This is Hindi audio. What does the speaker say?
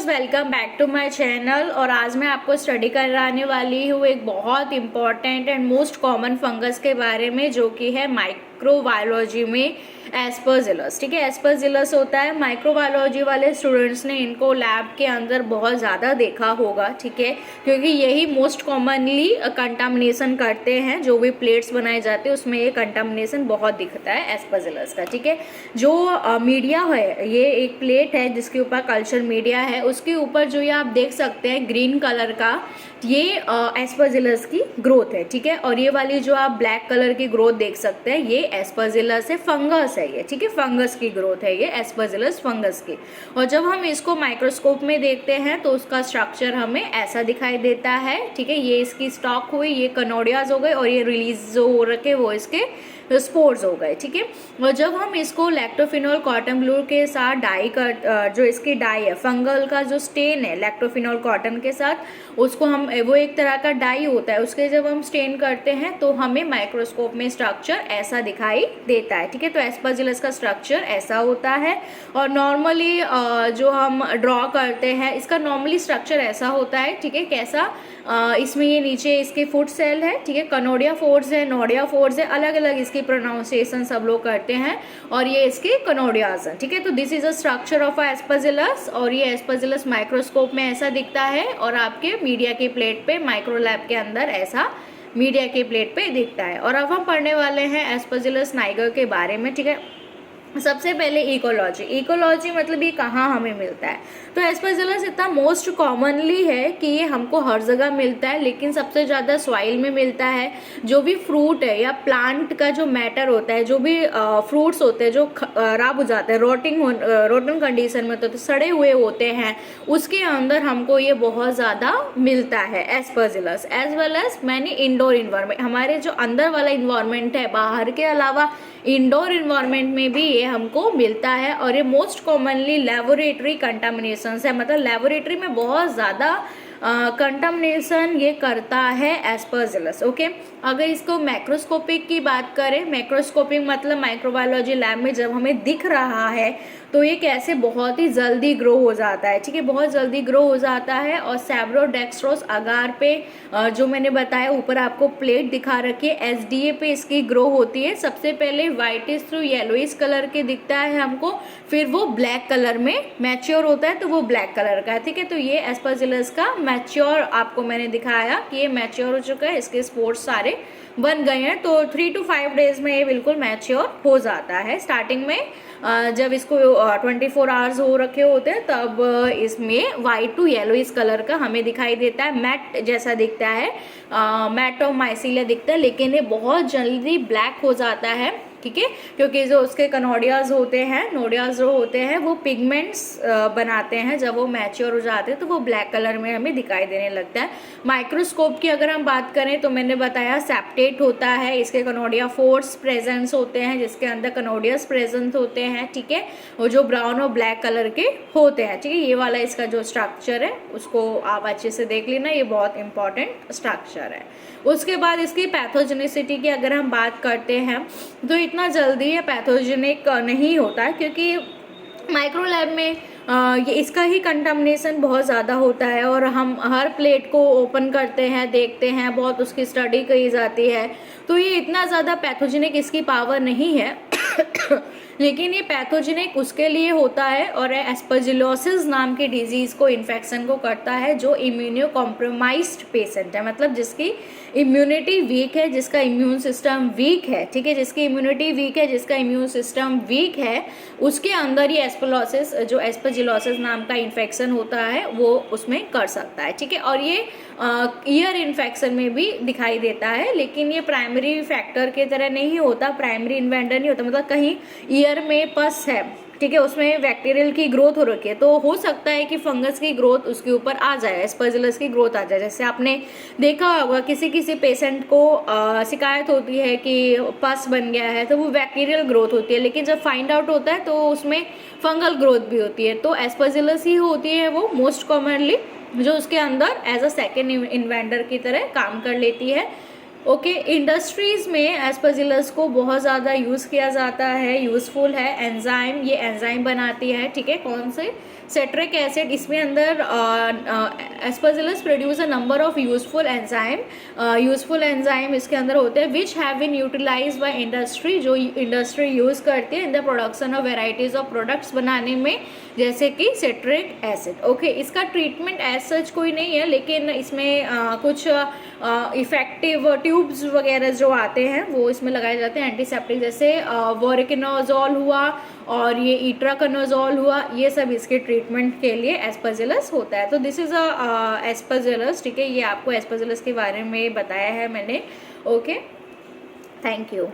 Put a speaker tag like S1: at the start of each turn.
S1: Viewers, welcome back to my channel. और आज मैं आपको स्टडी कराने वाली हूँ एक बहुत important and most common fungus के बारे में, जो कि है माइक्रोबायोलॉजी में एस्परजिलस। ठीक है, एस्परजिलस होता है। माइक्रोबायोलॉजी वाले स्टूडेंट्स ने इनको लैब के अंदर बहुत ज़्यादा देखा होगा, ठीक है, क्योंकि यही मोस्ट कॉमनली कंटामिनेशन करते हैं। जो भी प्लेट्स बनाए जाते हैं उसमें ये कंटामिनेशन बहुत दिखता है एस्परजिलस का। ठीक है, जो मीडिया है, ये एक प्लेट है जिसके ऊपर कल्चर मीडिया है, उसके ऊपर जो ये आप देख सकते हैं ग्रीन कलर का, ये एस्परजिलस की ग्रोथ है। ठीक है, और ये वाली जो आप ब्लैक कलर की ग्रोथ देख सकते हैं, ये एस्परजिलस है, फंगस है ये। ठीक है, फंगस की ग्रोथ है ये, एस्परजिलस फंगस की। और जब हम इसको माइक्रोस्कोप में देखते हैं तो उसका स्ट्रक्चर हमें ऐसा दिखाई देता है। ठीक है, ये इसकी स्टॉक हुई, ये कनोडियाज हो गए, और ये रिलीज जो हो रखे वो इसके स्पोर्स हो गए। ठीक है, और जब हम इसको लैक्टोफिनॉल कॉटन ब्लू के साथ डाई कर, जो इसकी डाई है, फंगल का जो स्टेन है लैक्टोफिनॉल कॉटन के साथ, उसको हम, वो एक तरह का डाई होता है, उसके जब हम स्टेन करते हैं तो हमें माइक्रोस्कोप में स्ट्रक्चर ऐसा दिखाई देता है। ठीक है, तो एस्परजिलस का स्ट्रक्चर ऐसा होता है। और नॉर्मली जो हम ड्रॉ करते हैं, इसका नॉर्मली स्ट्रक्चर ऐसा होता है। ठीक है, कैसा, इसमें ये नीचे इसके फुट सेल है, ठीक है, कनोडिया फोर्स है, नोडिया फोर्स है, अलग अलग इसकी प्रोनाउंसिएशन सब लोग करते हैं, और ये इसके कनोडियाज हैं। ठीक है, तो this is a structure of Aspergillus, और ये एस्परजिलस माइक्रोस्कोप में ऐसा दिखता है, और आपके मीडिया की प्लेट पे माइक्रोलैब के अंदर ऐसा मीडिया की प्लेट पे दिखता है। और अब हम पढ़ने वाले हैं एस्परजिलस नाइगर के बारे में। ठीक है, सबसे पहले इकोलॉजी। इकोलॉजी मतलब ये कहाँ हमें मिलता है, तो एस्परजिलस इतना मोस्ट कॉमनली है कि ये हमको हर जगह मिलता है, लेकिन सबसे ज़्यादा सॉइल में मिलता है। जो भी फ्रूट है या प्लांट का जो मैटर होता है, जो भी फ्रूट्स होते हैं जो खराब हो जाते हैं, रोटन कंडीशन में, तो सड़े हुए होते हैं, उसके अंदर हमको ये बहुत ज़्यादा मिलता है Aspergillus. As well as many indoor environment, हमारे जो अंदर वाला इन्वायरमेंट है, बाहर के अलावा इंडोर इन्वायरमेंट में भी ये हमको मिलता है। और ये मोस्ट कॉमनली लेबोरेटरी कंटामिनेशन है, मतलब लेबोरेटरी में बहुत ज़्यादा कंटामिनेशन ये करता है एस्परजिलस। ओके, अगर इसको मैक्रोस्कोपिक की बात करें, मैक्रोस्कोपिक मतलब माइक्रोबायोलॉजी लैब में जब हमें दिख रहा है तो ये कैसे बहुत ही जल्दी ग्रो हो जाता है। ठीक है, बहुत जल्दी ग्रो हो जाता है। और सैब्रोडेक्स्ट्रोस अगार पे, जो मैंने बताया ऊपर आपको प्लेट दिखा रखी है, एसडीए पे इसकी ग्रो होती है। सबसे पहले व्हाइटिश थ्रू येलोइश कलर के दिखता है हमको, फिर वो ब्लैक कलर में मैच्योर होता है, तो वो ब्लैक कलर का है। ठीक है, तो ये एस्परजिलस का मैच्योर आपको मैंने दिखाया कि ये मैच्योर हो चुका है, इसके स्पोर्स सारे बन गए हैं। तो 3 to 5 डेज में ये बिल्कुल मैच्योर हो जाता है। स्टार्टिंग में जब इसको 24 आवर्स हो रखे होते हैं तब इसमें वाइट टू येलो इस कलर का हमें दिखाई देता है, मैट जैसा दिखता है, मैट ऑफ माइसीलिया दिखता है, लेकिन ये बहुत जल्दी ब्लैक हो जाता है। ठीक है, क्योंकि जो उसके कनोडियाज होते हैं, नोडियाज जो होते हैं, वो पिगमेंट्स बनाते हैं। जब वो मैच्योर हो जाते हैं तो वो ब्लैक कलर में हमें दिखाई देने लगता है। माइक्रोस्कोप की अगर हम बात करें तो मैंने बताया सेप्टेट होता है, इसके कनोडिया फोर्स प्रेजेंस होते हैं, जिसके अंदर कनोडियस प्रेजेंस होते हैं। ठीक है, वो जो ब्राउन और ब्लैक कलर के होते हैं। ठीक है, ये वाला इसका जो स्ट्रक्चर है उसको आप अच्छे से देख लेना, ये बहुत इंपॉर्टेंट स्ट्रक्चर है। उसके बाद इसकी पैथोजेनिसिटी की अगर हम बात करते हैं तो इतना जल्दी ये पैथोजेनिक नहीं होता है, क्योंकि माइक्रोलैब में ये इसका ही कंटामिनेशन बहुत ज़्यादा होता है, और हम हर प्लेट को ओपन करते हैं, देखते हैं, बहुत उसकी स्टडी की जाती है, तो ये इतना ज़्यादा पैथोजेनिक इसकी पावर नहीं है। लेकिन ये पैथोजेनिक उसके लिए होता है, और एस्परजिलोसिस नाम की डिजीज़ को, इन्फेक्शन को करता है जो इम्यूनो कॉम्प्रोमाइज्ड पेशेंट है, मतलब जिसकी इम्यूनिटी वीक है, जिसका इम्यून सिस्टम वीक है। ठीक है, जिसकी इम्यूनिटी वीक है, जिसका इम्यून सिस्टम वीक है, उसके अंदर ये एस्परजिलोसिस, जो एस्परजिलोसिस नाम का इन्फेक्शन होता है, वो उसमें कर सकता है। ठीक है, और ये ईयर इन्फेक्शन में भी दिखाई देता है, लेकिन ये प्राइमरी फैक्टर की तरह नहीं होता, प्राइमरी इन्वेंटर नहीं होता। मतलब कहीं ईयर में पस है, ठीक है, उसमें बैक्टीरियल की ग्रोथ हो रखी है, तो हो सकता है कि फंगस की ग्रोथ उसके ऊपर आ जाए, एस्परजिलस की ग्रोथ आ जाए। जैसे आपने देखा होगा किसी पेशेंट को शिकायत होती है कि पस बन गया है, तो वो बैक्टीरियल ग्रोथ होती है, लेकिन जब फाइंड आउट होता है तो उसमें फंगल ग्रोथ भी होती है। तो एस्परजिलस ही होती है वो मोस्ट कॉमनली, जो उसके अंदर एज अ सेकेंड इन्वेंटर की तरह काम कर लेती है। ओके, इंडस्ट्रीज में एस्परजिलस को बहुत ज़्यादा यूज़ किया जाता है, यूज़फुल है। एंजाइम, ये एंजाइम बनाती है, ठीक है, कौन से, सेट्रिक एसिड। इसमें अंदर Aspergillus produce a number of useful enzyme इसके अंदर होते हैं which have been utilized by industry, जो इंडस्ट्री यूज़ करती है in the production of varieties of products बनाने में, जैसे कि सेट्रिक एसिड। ओके, इसका ट्रीटमेंट एज सच कोई नहीं है, लेकिन इसमें कुछ इफेक्टिव ट्यूब्स वगैरह जो आते हैं वो इसमें लगाए जाते हैं एंटीसेप्टिक, जैसे वोरिकिनोजोल हुआ और ये इट्राकनोजोल हुआ, ये सब इसके ट्रीटमेंट के लिए एस्परजिलस होता है। तो दिस इज़ अ एस्परजिलस, ठीक है, ये आपको एस्परजिलस के बारे में बताया है मैंने। Okay, thank you.